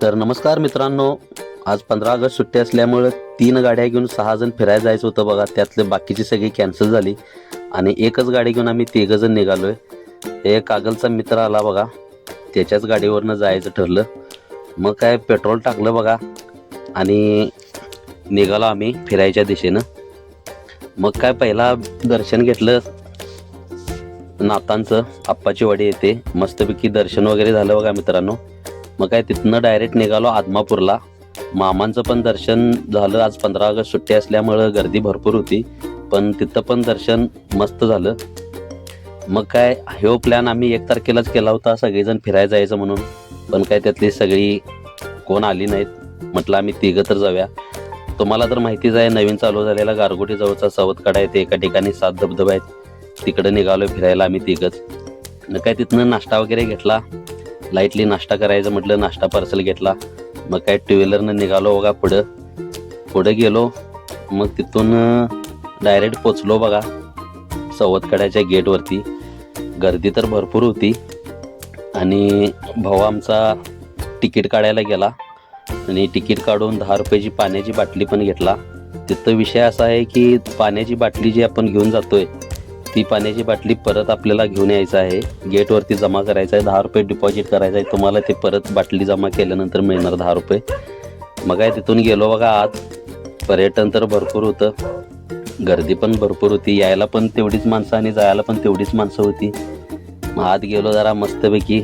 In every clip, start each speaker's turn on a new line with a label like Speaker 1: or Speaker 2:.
Speaker 1: तर नमस्कार मित्रांनो, आज 15 ऑगस्ट सुट्टी असल्यामुळे 3 गाड्या घेऊन 6 जण फिरायला जायचं होतं बघा. त्यातले बाकीची सगळी कॅन्सल झाली आणि एकच गाडी घेऊन आम्ही 3 जण निघालोय. एक कागलचा मित्र आला बघा, त्याच्याच गाडीवरनं जायचं ठरलं. मग काय पेट्रोल टाकलं बघा आणि निघालो आम्ही फिरायच्या दिशेनं. मग काय पहिला दर्शन घेतलं नाथांचं, आप्पाची वाडी येते. मस्तपैकी दर्शन वगैरे झालं बघा मित्रांनो. मग काय तिथनं डायरेक्ट निघालो आदमापूरला. मामांचं पण दर्शन झालं. आज 15 ऑगस्ट सुट्टी असल्यामुळं गर्दी भरपूर होती, पण तिथं पण दर्शन मस्त झालं. मग काय ह्यो प्लॅन आम्ही 1 तारखेलाच केला होता, सगळेजण फिरायला जायचं म्हणून. पण काय त्यातली सगळी कोण आली नाहीत. म्हटलं आम्ही 3 तर जाऊया. तुम्हाला तर माहितीच आहे, नवीन चालू झालेला गारगोटी जवळचा सवतकडा येते, एका ठिकाणी 7 धबधबे आहेत. तिकडे निघालो फिरायला आम्ही 3च. मग काय तिथनं नाश्ता वगैरे घेतला. लाईटली नाश्ता करायचं म्हटलं, नाश्ता पार्सल घेतला. मग काय 2 व्हीलरनं निघालो बघा पुढं गेलो. मग तिथून डायरेक्ट पोचलो बघा सवतकड्याच्या गेटवरती. गर्दी तर भरपूर होती आणि भाऊ आमचा तिकीट काढायला गेला आणि तिकीट काढून 10 रुपयाची पाण्याची बाटली पण घेतला. तिथं विषय असा आहे की पाण्याची बाटली जी आपण घेऊन जातोय, ती पाण्याची बाटली परत आपल्याला घेऊन यायचं आहे. गेटवरती जमा करायचं आहे, 10 रुपये डिपॉझिट करायचं आहे. तुम्हाला ते परत बाटली जमा केल्यानंतर मिळणार 10 रुपये. मग काय तिथून गेलो बघा आत. पर्यटन तर भरपूर होतं, गर्दी पण भरपूर होती. यायला पण तेवढीच माणसं आणि जायला पण तेवढीच माणसं होती. मग आत गेलो, जरा मस्तपैकी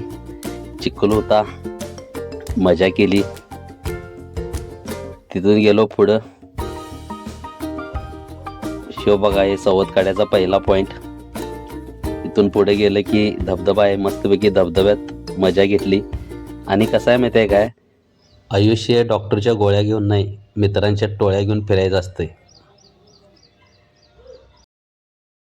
Speaker 1: चिखल होता, मजा केली. तिथून गेलो पुढं. शो बघा, हे सवतकड्याचा पहिला पॉईंट. इथून पुढे गेलं की धबधबा आहे. मस्तपैकी धबधब्यात मजा घेतली. आणि कसं आहे माहिती आहे काय, आयुष्य डॉक्टरच्या गोळ्या घेऊन नाही, मित्रांच्या टोळ्या घेऊन फिरायचं असतंय.